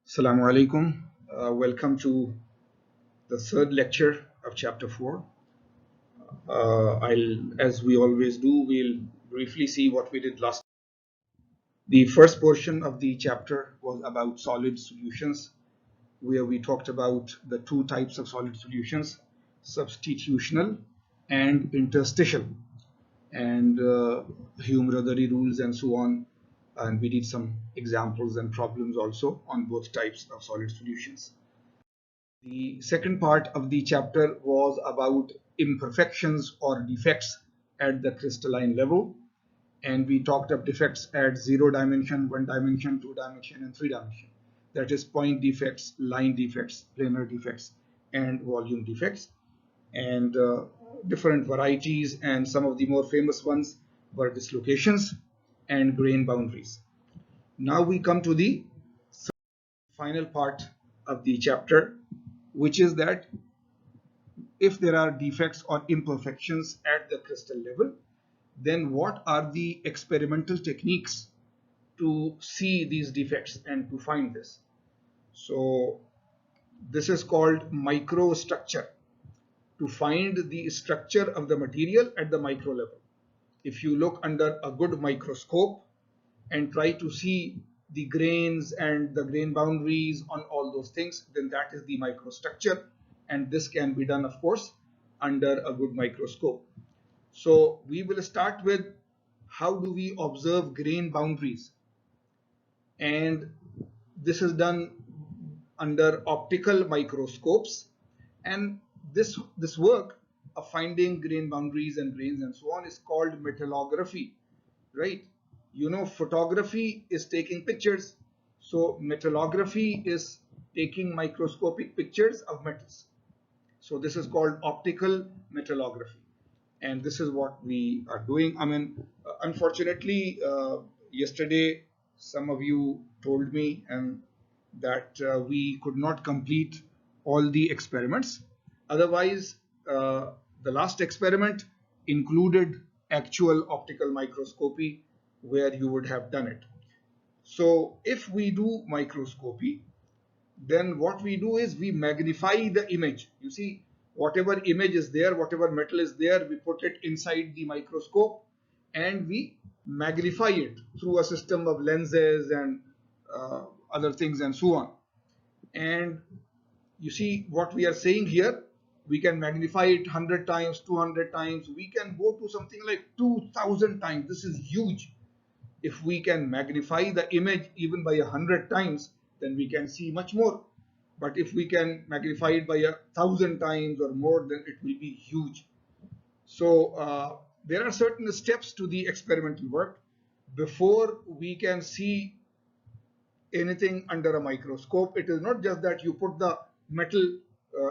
Assalamu alaikum. Welcome to the third lecture of chapter 4. As we always do, we'll briefly see what we did last. The first portion of the chapter was about solid solutions, where we talked about the two types of solid solutions, substitutional and interstitial, and Hume-Rothery rules and so on. And we did some examples and problems also on both types of solid solutions. The second part of the chapter was about imperfections or defects at the crystalline level, and we talked of defects at 0 dimension, 1 dimension, 2 dimension, and 3 dimension. That is point defects, line defects, planar defects, and volume defects, and different varieties, and some of the more famous ones were dislocations and grain boundaries. Now we come to the final part of the chapter, which is that if there are defects or imperfections at the crystal level, then what are the experimental techniques to see these defects and to find this? So this is called microstructure, to find the structure of the material at the micro level. If you look under a good microscope and try to see the grains and the grain boundaries on all those things, then that is the microstructure, and this can be done, of course, under a good microscope. So we will start with how do we observe grain boundaries, and this is done under optical microscopes, and this work of finding grain boundaries and grains and so on is called metallography, right? You know, photography is taking pictures, so metallography is taking microscopic pictures of metals. So this is called optical metallography, and this is what we are doing. I mean, unfortunately, yesterday some of you told me and that we could not complete all the experiments. Otherwise, the last experiment included actual optical microscopy where you would have done it. So if we do microscopy, then what we do is we magnify the image. You see, whatever image is there, whatever metal is there, we put it inside the microscope and we magnify it through a system of lenses and other things and so on. And you see what we are saying here, we can magnify it 100 times, 200 times, we can go to something like 2000 times. This is huge. If we can magnify the image even by 100 times, then we can see much more. But if we can magnify it by 1000 times or more, then it will be huge. So there are certain steps to the experimental work before we can see anything under a microscope. It is not just that you put the metal,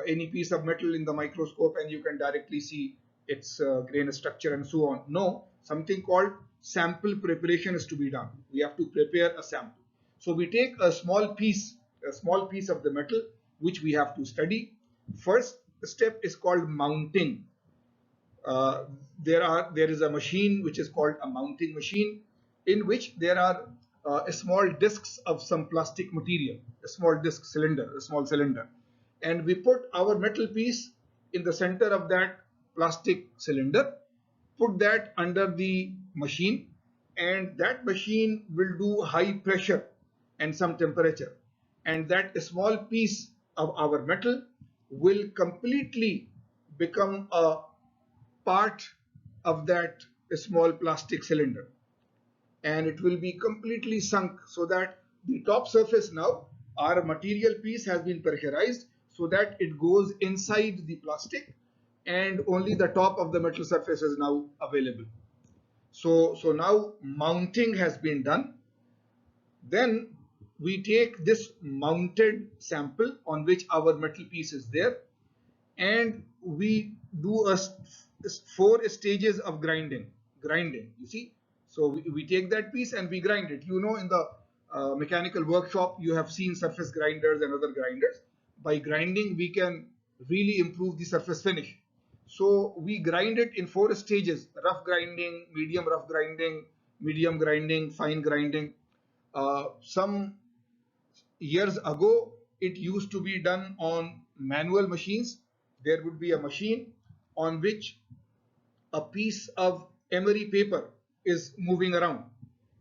any piece of metal in the microscope and you can directly see its grain structure and so on. No, something called sample preparation is to be done. We have to prepare a sample. So we take a small piece of the metal which we have to study. First step is called mounting. There is a machine which is called a mounting machine, in which there are small discs of some plastic material, a small disc cylinder, a small cylinder, and we put our metal piece in the center of that plastic cylinder, put that under the machine, and that machine will do high pressure and some temperature, and that small piece of our metal will completely become a part of that small plastic cylinder, and it will be completely sunk, so that the top surface, now our material piece has been pressurized so that it goes inside the plastic and only the top of the metal surface is now available. So now mounting has been done. Then we take this mounted sample on which our metal piece is there, and we do a 4 stages of grinding. You see, so we take that piece and we grind it. You know, in the mechanical workshop you have seen surface grinders and other grinders. By grinding we can really improve the surface finish. So we grind it in 4 stages: rough grinding, medium rough grinding, medium grinding, fine grinding. Some years ago, it used to be done on manual machines. There would be a machine on which a piece of emery paper is moving around,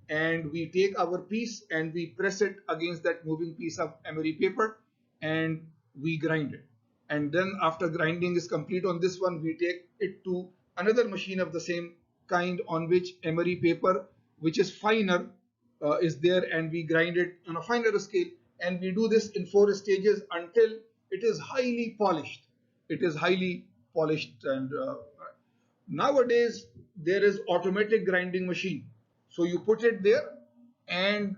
and we take our piece and we press it against that moving piece of emery paper and we grind it. And then after grinding is complete on this one, we take it to another machine of the same kind on which emery paper, which is finer, is there, and we grind it on a finer scale, and we do this in 4 stages until it is highly polished. It is highly polished. And nowadays there is automatic grinding machine, so you put it there and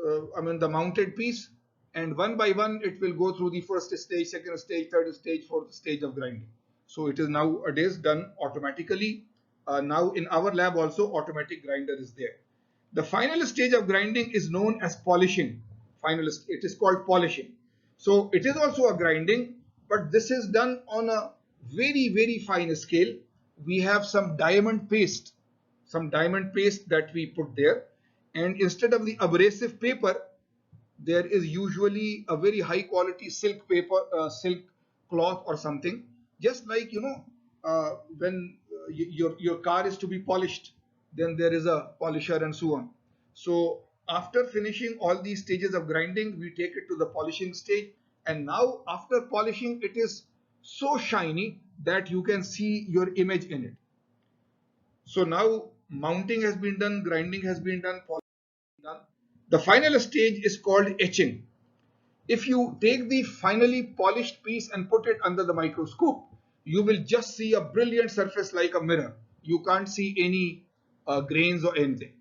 the mounted piece, and one by one it will go through the first stage, second stage, third stage, fourth stage of grinding. So it is nowadays done automatically. Now in our lab also automatic grinder is there. The final stage of grinding is known as polishing. It is called polishing. So it is also a grinding, but this is done on a very fine scale. We have some diamond paste that we put there, and instead of the abrasive paper, there is usually a very high quality silk paper, silk cloth or something, just like when your car is to be polished, then there is a polisher and so on. So after finishing all these stages of grinding, we take it to the polishing stage, and now after polishing, it is so shiny that you can see your image in it. So now mounting has been done, grinding has been done, polishing has been done. The final stage is called etching. If you take the finally polished piece and put it under the microscope, you will just see a brilliant surface like a mirror. You can't see any grains or anything.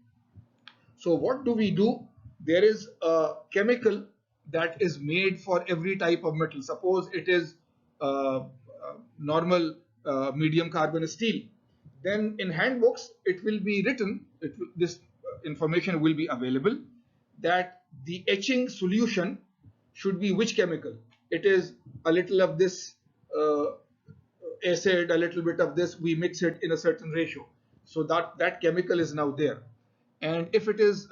So what do we do? There is a chemical that is made for every type of metal. Suppose it is normal medium carbon steel. Then in handbooks it will be written, this information will be available, that the etching solution should be which chemical. It is a little of this acid, a little bit of this, we mix it in a certain ratio. So that chemical is now there. And if it is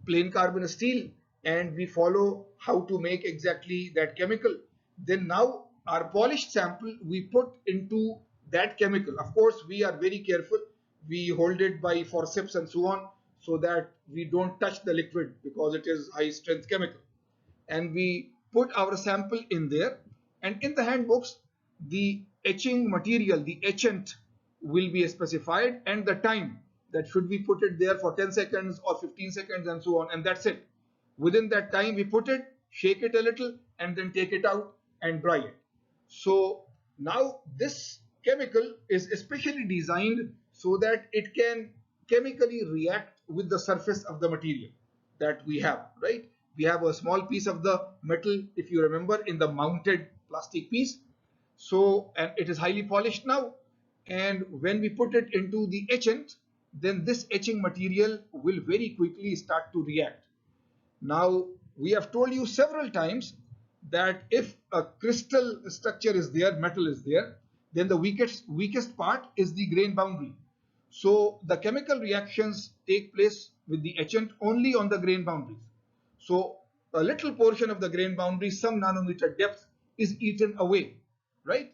plain carbon steel and we follow how to make exactly that chemical, then now our polished sample we put into that chemical. Of course, we are very careful. We hold it by forceps and so on, so that we don't touch the liquid because it is high strength chemical. And we put our sample in there, and in the handbooks the etching material, the etchant, will be specified, and the time that should we put it there for 10 seconds or 15 seconds and so on, and that's it. Within that time we put it, shake it a little, and then take it out and dry it. So now this chemical is especially designed so that it can chemically react with the surface of the material that we have, right? We have a small piece of the metal, if you remember, in the mounted plastic piece. So, and it is highly polished now. And when we put it into the etchant, then this etching material will very quickly start to react. Now, we have told you several times that if a crystal structure is there, metal is there, then the weakest part is the grain boundary. So the chemical reactions take place with the etchant only on the grain boundaries. So a little portion of the grain boundary, some nanometer depth, is eaten away, right?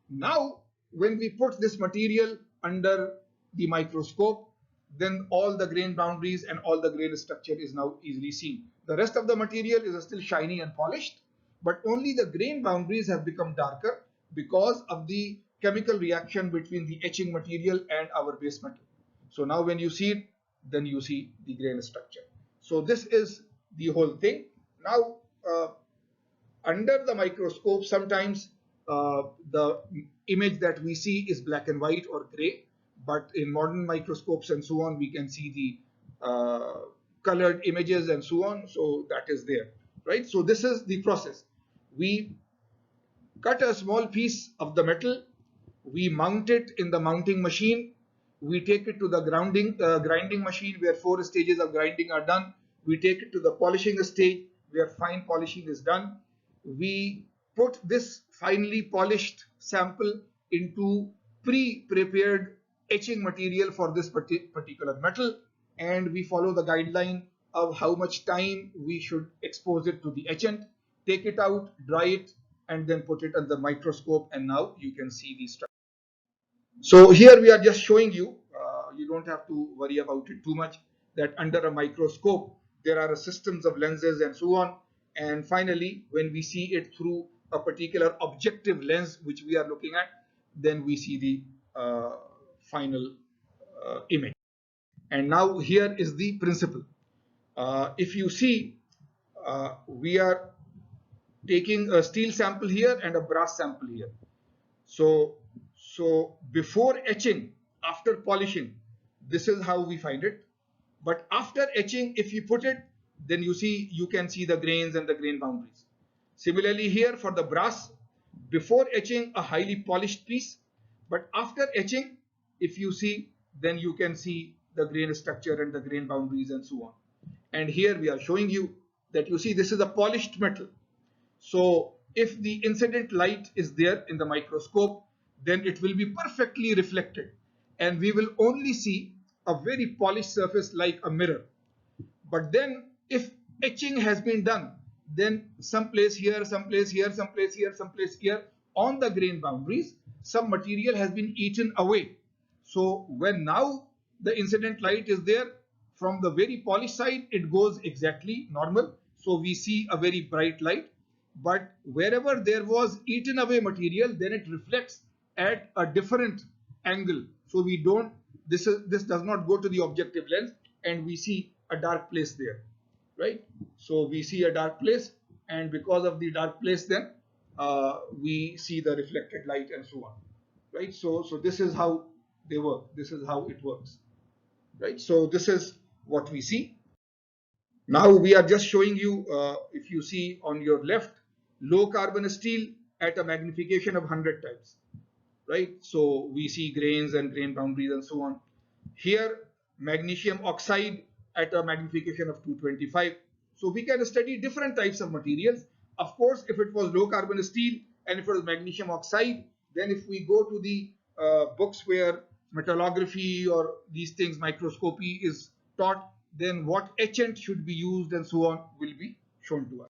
Now, when we put this material under the microscope, then all the grain boundaries and all the grain structure is now easily seen. The rest of the material is still shiny and polished, but only the grain boundaries have become darker because of the chemical reaction between the etching material and our base metal. So now when you see it, then you see the grain structure. So this is the whole thing. Now, under the microscope, sometimes the image that we see is black and white or gray, but in modern microscopes and so on, we can see the colored images and so on. So that is there, right? So this is the process. We cut a small piece of the metal, we mount it in the mounting machine, we take it to the grinding machine where 4 stages of grinding are done, we take it to the polishing stage where fine polishing is done. We put this finely polished sample into pre-prepared etching material for this particular metal, and we follow the guideline of how much time we should expose it to the etchant, take it out, dry it, and then put it under the microscope, and now you can see the structure. So here we are just showing you, you don't have to worry about it too much, that under a microscope there are systems of lenses and so on. And finally, when we see it through a particular objective lens which we are looking at, then we see the final image. And now here is the principle. If you see, we are taking a steel sample here and a brass sample here. So before etching, after polishing, this is how we find it. But after etching, if you put it, then you can see the grains and the grain boundaries. Similarly here for the brass, before etching a highly polished piece, but after etching, if you see, then you can see the grain structure and the grain boundaries and so on. And here we are showing you that you see this is a polished metal. So if the incident light is there in the microscope, then it will be perfectly reflected, and we will only see a very polished surface like a mirror. But then if etching has been done, then someplace here, someplace here, someplace here, someplace here, on the grain boundaries, some material has been eaten away. So when now the incident light is there, from the very polished side, it goes exactly normal. So we see a very bright light. But wherever there was eaten away material, then it reflects at a different angle. So we don't, this does not go to the objective lens, and we see a dark place there, right? So we see a dark place, and because of the dark place, then we see the reflected light and so on, right? So this is how they work. This is how it works, right? So this is what we see. Now we are just showing you, if you see on your left, low carbon steel at a magnification of 100 times, right? So we see grains and grain boundaries and so on. Here, magnesium oxide at a magnification of 225. So we can study different types of materials. Of course, if it was low carbon steel and if it was magnesium oxide, then if we go to the books where metallography or these things, microscopy is taught, then what etchant should be used and so on will be shown to us.